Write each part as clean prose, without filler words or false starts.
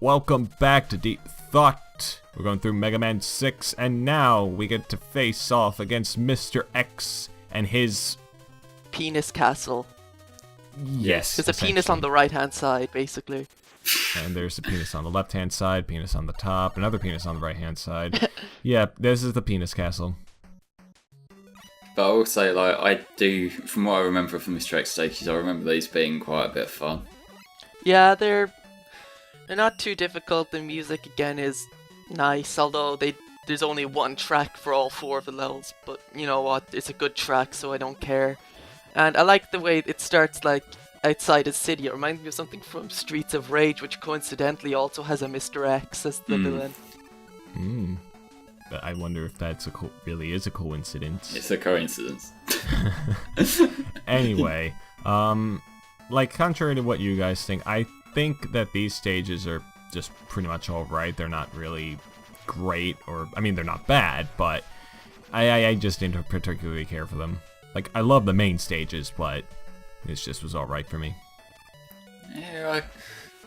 Welcome back to Deep Thought. We're going through Mega Man 6, and now we get to face off against Mr. X and his... penis castle. Yes, There's a penis on the right-hand side, basically. And there's a penis on the left-hand side, penis on the top, another penis on the right-hand side. Yeah, this is the penis castle. But I will say, like, I do, from what I remember from Mr. X stages, I remember these being quite a bit of fun. Yeah, they're not too difficult. The music, again, is nice, although there's only one track for all 4 of the levels. But you know what, it's a good track, so I don't care. And I like the way it starts, like, outside a city. It reminds me of something from Streets of Rage, which coincidentally also has a Mr. X as the villain. But I wonder if that's really is a coincidence. It's a coincidence. Anyway, like, contrary to what you guys think, I think that these stages are just pretty much alright. They're not really great, or, I mean, they're not bad, but I just didn't particularly care for them. Like, I love the main stages, but this just was alright for me. Yeah,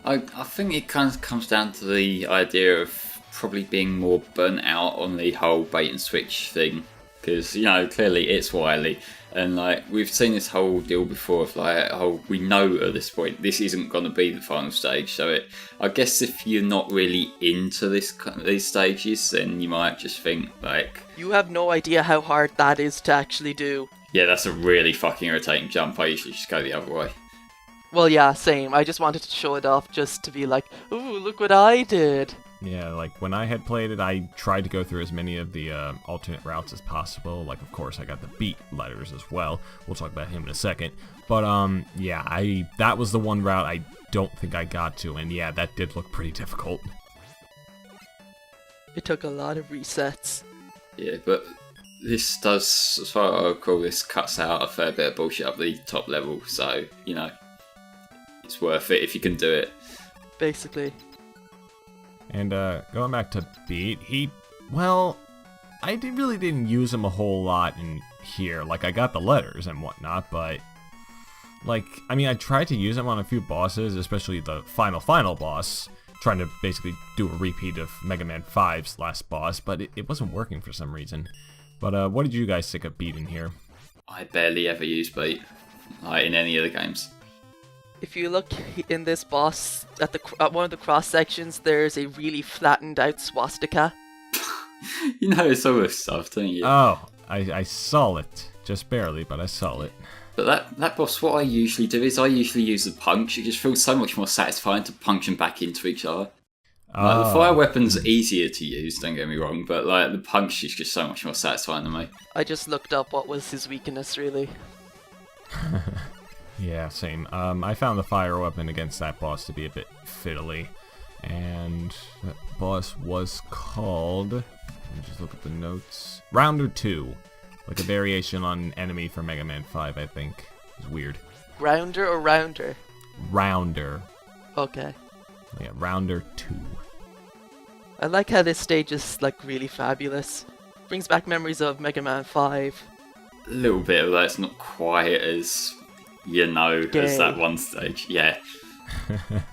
I think it kind of comes down to the idea of probably being more burnt out on the whole bait and switch thing, because, you know, clearly it's Wily, and like we've seen this whole deal before of like, oh, we know at this point this isn't going to be the final stage, so I guess if you're not really into these stages, then you might just think like, You have no idea how hard that is to actually do. yeah, that's a really fucking irritating jump. I usually just go the other way. Well, yeah, same. I just wanted to show it off just to be like, ooh, look what I did. Yeah, like, when I had played it, I tried to go through as many of the alternate routes as possible. Like, of course, I got the beat letters as well. We'll talk about him in a second. But, yeah, that was the one route I don't think I got to, and yeah, that did look pretty difficult. It took a lot of resets. Yeah, but this does, as far as I recall, this cuts out a fair bit of bullshit up the top level, so, you know, it's worth it if you can do it. Basically. And, going back to Beat, I really didn't use him a whole lot in here. Like, I got the letters and whatnot, but, like, I mean, I tried to use him on a few bosses, especially the final boss, trying to basically do a repeat of Mega Man 5's last boss, but it wasn't working for some reason. But, what did you guys think of Beat in here? I barely ever use beat, like, in any of the games. If you look in this boss, at one of the cross sections, there's a really flattened out swastika. You know it's all this stuff, don't you? Oh, I saw it. Just barely, but I saw it. But that boss, what I usually do is I usually use the punch. It just feels so much more satisfying to punch them back into each other. Like, the fire weapon's easier to use, don't get me wrong, but like the punch is just so much more satisfying to me. I just looked up what was his weakness, really. Yeah, same. I found the fire weapon against that boss to be a bit fiddly. And that boss was called... Let me just look at the notes. Rounder 2. Like a variation on an enemy from Mega Man 5, I think. It's weird. Rounder or rounder? Rounder. Okay. Yeah, Rounder 2. I like how this stage is, like, really fabulous. Brings back memories of Mega Man 5. A little bit of that's not quite as, you know, Gay. as that one stage. Yeah.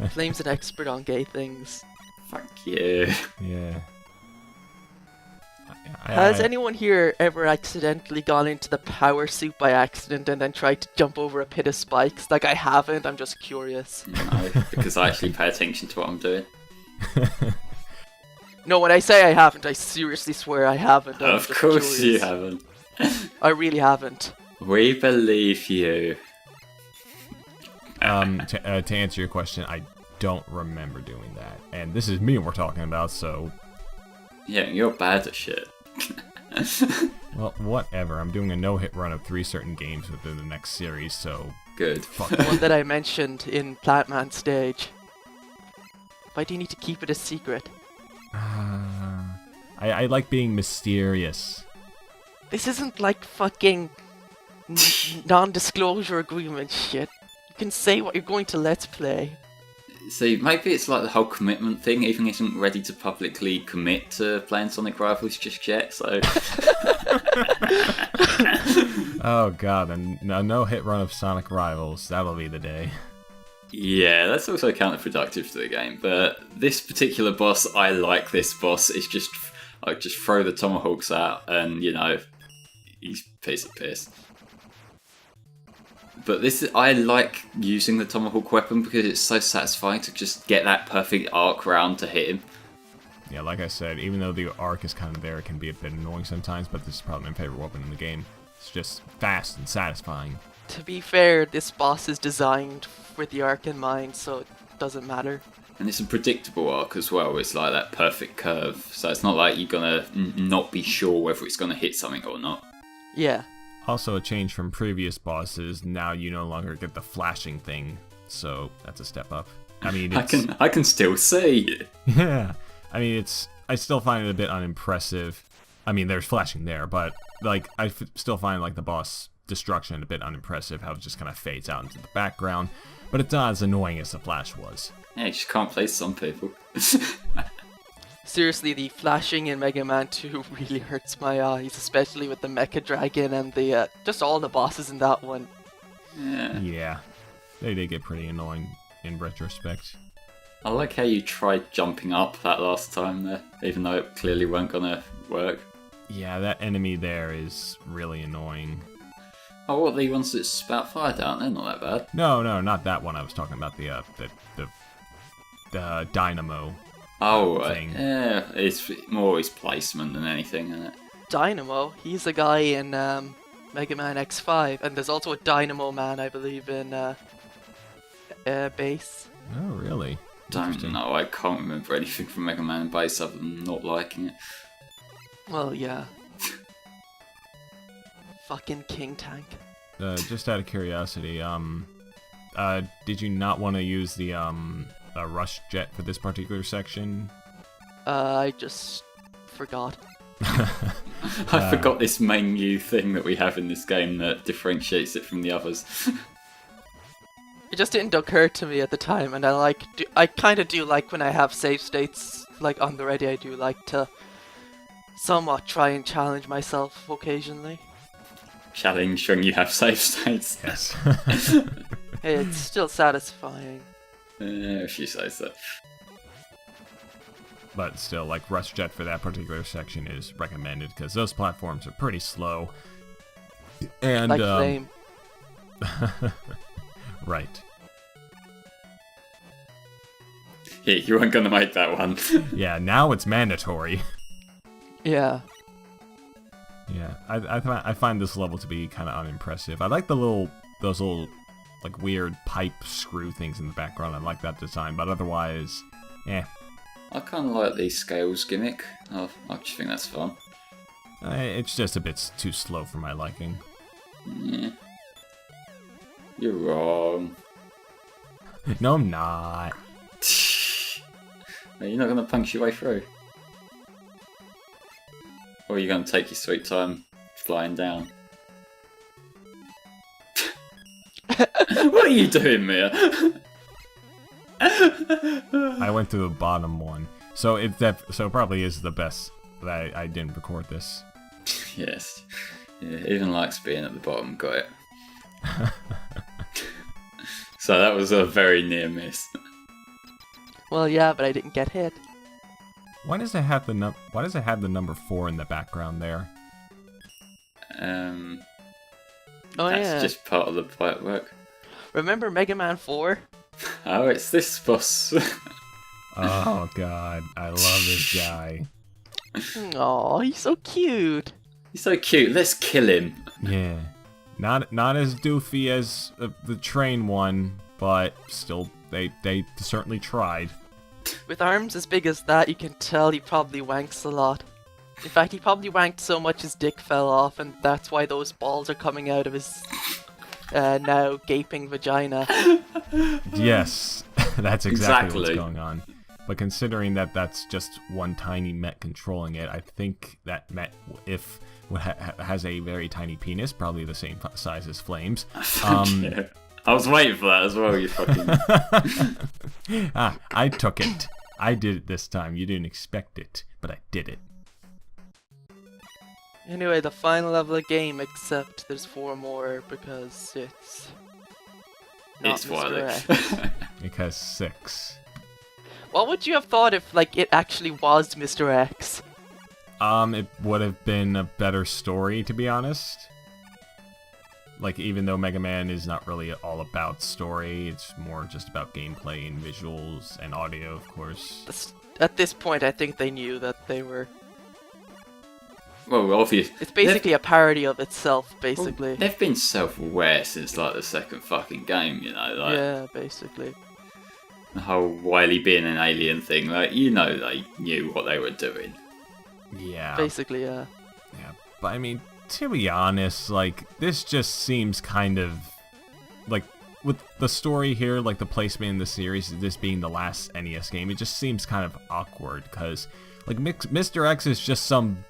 Flame's an expert on gay things. Fuck you. Yeah. Has anyone here ever accidentally gone into the power suit by accident and then tried to jump over a pit of spikes? Like, I haven't, I'm just curious. No, because I actually pay attention to what I'm doing. No, when I say I haven't, I seriously swear I haven't. I'm Of just course curious. you haven't. I really haven't. We believe you. To answer your question, I don't remember doing that. And this is me we're talking about, so... Yeah, you're bad at shit. Well, whatever. I'm doing a no-hit run of 3 certain games within the next series, so... Good. Fuck. The one that I mentioned in Plantman stage. Why do you need to keep it a secret? I like being mysterious. This isn't like fucking non-disclosure agreement shit. You can say what you're going to Let's Play. See, maybe it's like the whole commitment thing. Ethan isn't ready to publicly commit to playing Sonic Rivals just yet, so... Oh god, a no-hit run of Sonic Rivals. That'll be the day. Yeah, that's also counterproductive to the game. But this particular boss, I like this boss. It's just I just throw the tomahawks out, and he's a piece of piss. But I like using the tomahawk weapon because it's so satisfying to just get that perfect arc round to hit him. Yeah, like I said, even though the arc is kind of there, it can be a bit annoying sometimes, but this is probably my favorite weapon in the game. It's just fast and satisfying. To be fair, this boss is designed with the arc in mind, so it doesn't matter. And it's a predictable arc as well. It's like that perfect curve, so it's not like you're gonna not be sure whether it's gonna hit something or not. Yeah. Also, a change from previous bosses, now you no longer get the flashing thing, so that's a step up. I mean, I can still see. Yeah. I mean, I still find it a bit unimpressive. I mean, there's flashing there, but, like, still find, like, the boss destruction a bit unimpressive, how it just kind of fades out into the background, but it's not as annoying as the flash was. Yeah, you just can't play some people. Seriously, the flashing in Mega Man 2 really hurts my eyes, especially with the Mecha Dragon and the just all the bosses in that one. Yeah. They did get pretty annoying in retrospect. I like how you tried jumping up that last time there, even though it clearly weren't gonna work. Yeah, that enemy there is really annoying. Oh, what, the ones that spout fire down? They're not that bad. No, not that one. I was talking about the dynamo. Oh, thing. Yeah, it's more his placement than anything, isn't it? Dynamo, he's a guy in Mega Man X5, and there's also a Dynamo Man, I believe, in Base. Oh, really? Don't know, I can't remember anything from Mega Man Base other than not liking it. Well, yeah. Fucking King Tank. Just out of curiosity, did you not want to use the rush jet for this particular section? I just forgot. I forgot this menu thing that we have in this game that differentiates it from the others. It just didn't occur to me at the time, and I kind of do like when I have save states like on the ready. I do like to somewhat try and challenge myself occasionally. Challenge when you have save states. Yes. Hey, it's still satisfying. If you say so. But still, like, rush jet for that particular section is recommended because those platforms are pretty slow. And Like Flame. Right. Yeah, you weren't gonna make that one. Yeah, now it's mandatory. Yeah. Yeah, I find this level to be kind of unimpressive. I like those little like weird pipe screw things in the background. I like that design, but otherwise, eh. I kind of like the scales gimmick. I just think that's fun. It's just a bit too slow for my liking. Yeah. You're wrong. No, I'm not. You're not going to punch your way through. Or are you going to take your sweet time flying down? What are you doing, Mia? I went to the bottom one, so it probably is the best that I didn't record this. Yes. Yeah, even likes being at the bottom. Got it. So that was a very near miss. Well, yeah, but I didn't get hit. Why does it have the number 4 in the background there? Oh, That's yeah. just part of the artwork. Remember Mega Man 4? Oh, it's this boss. Oh god, I love this guy. Aw, he's so cute. He's so cute. Let's kill him. Yeah, not as doofy as the train one, but still, they certainly tried. With arms as big as that, you can tell he probably wanks a lot. In fact, he probably wanked so much his dick fell off, and that's why those balls are coming out of his now gaping vagina. Yes, that's exactly what's Exactly. going on. But considering that that's just one tiny Met controlling it, I think that Met, if has a very tiny penis, probably the same size as Flames. Yeah. I was waiting for that as well, you fucking... I took it. I did it this time. You didn't expect it, but I did it. Anyway, the final level of the game, except there's 4 more because it's... not It's Mr. Wily. X. Because 6. What would you have thought if, like, it actually was Mr. X? It would have been a better story, to be honest. Like, even though Mega Man is not really all about story, it's more just about gameplay and visuals and audio, of course. At this point, I think they knew that they were... Well, obviously, It's basically a parody of itself, basically. well, they've been self-aware since like the second fucking game, you know, like Yeah, basically. the whole Wily being an alien thing. Like, you know, they knew what they were doing. Yeah. Basically, yeah. Yeah, but I mean, to be honest, like, this just seems kind of... Like, with the story here, like, the placement in the series, this being the last NES game, it just seems kind of awkward, because, like, Mr. X is just some...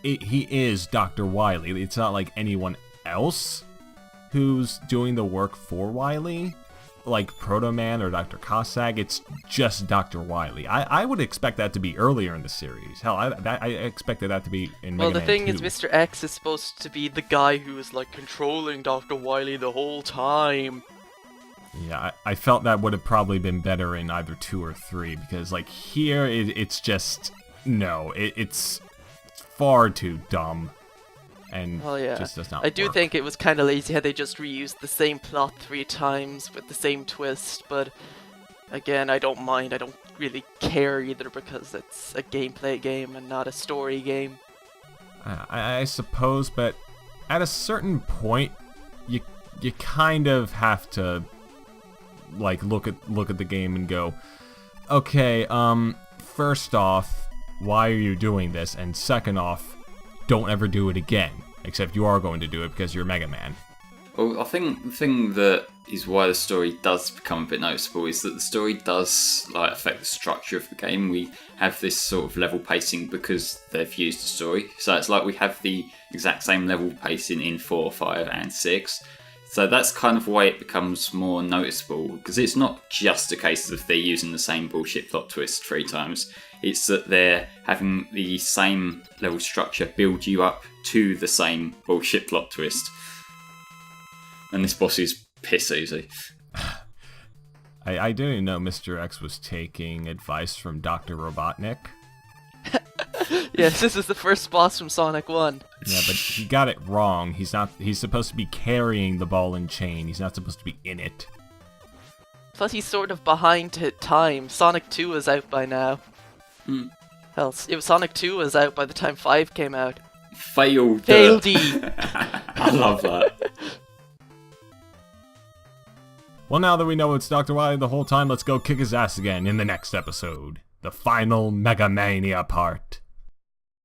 he is Dr. Wily. It's not like anyone else who's doing the work for Wily, like Proto Man or Dr. Cossack. It's just Dr. Wily. I would expect that to be earlier in the series. Hell, I expected that to be in Mega Well, the Man thing 2. is, Mr. X is supposed to be the guy who is, like, controlling Dr. Wily the whole time. Yeah, I felt that would have probably been better in either 2 or 3, because, like, here, it's just... No, it's far too dumb. And Oh yeah, just does not I do work. think it was kind of lazy how they just reused the same plot 3 times with the same twist, but again, I don't mind, I don't really care either because it's a gameplay game and not a story game. I suppose, but at a certain point, you kind of have to like look at the game and go, okay, first off, why are you doing this? And second off, don't ever do it again. Except you are going to do it because you're Mega Man. Well, I think the thing that is why the story does become a bit noticeable is that the story does like affect the structure of the game. We have this sort of level pacing because they've used the story. So it's like we have the exact same level pacing in 4, 5, and 6. So that's kind of why it becomes more noticeable, because it's not just a case of they're using the same bullshit plot twist 3 times. It's that they're having the same level structure build you up to the same bullshit plot twist. And this boss is piss easy. I didn't know Mr. X was taking advice from Dr. Robotnik. Yes, this is the first boss from Sonic 1. Yeah, but he got it wrong. He's supposed to be carrying the ball and chain. He's not supposed to be in it. Plus he's sort of behind time. Sonic 2 is out by now. Hell, Sonic 2 was out by the time 5 came out. Failed. Failed-y. I love that. Well, now that we know it's Dr. Wily the whole time, let's go kick his ass again in the next episode. The final Mega Mania part.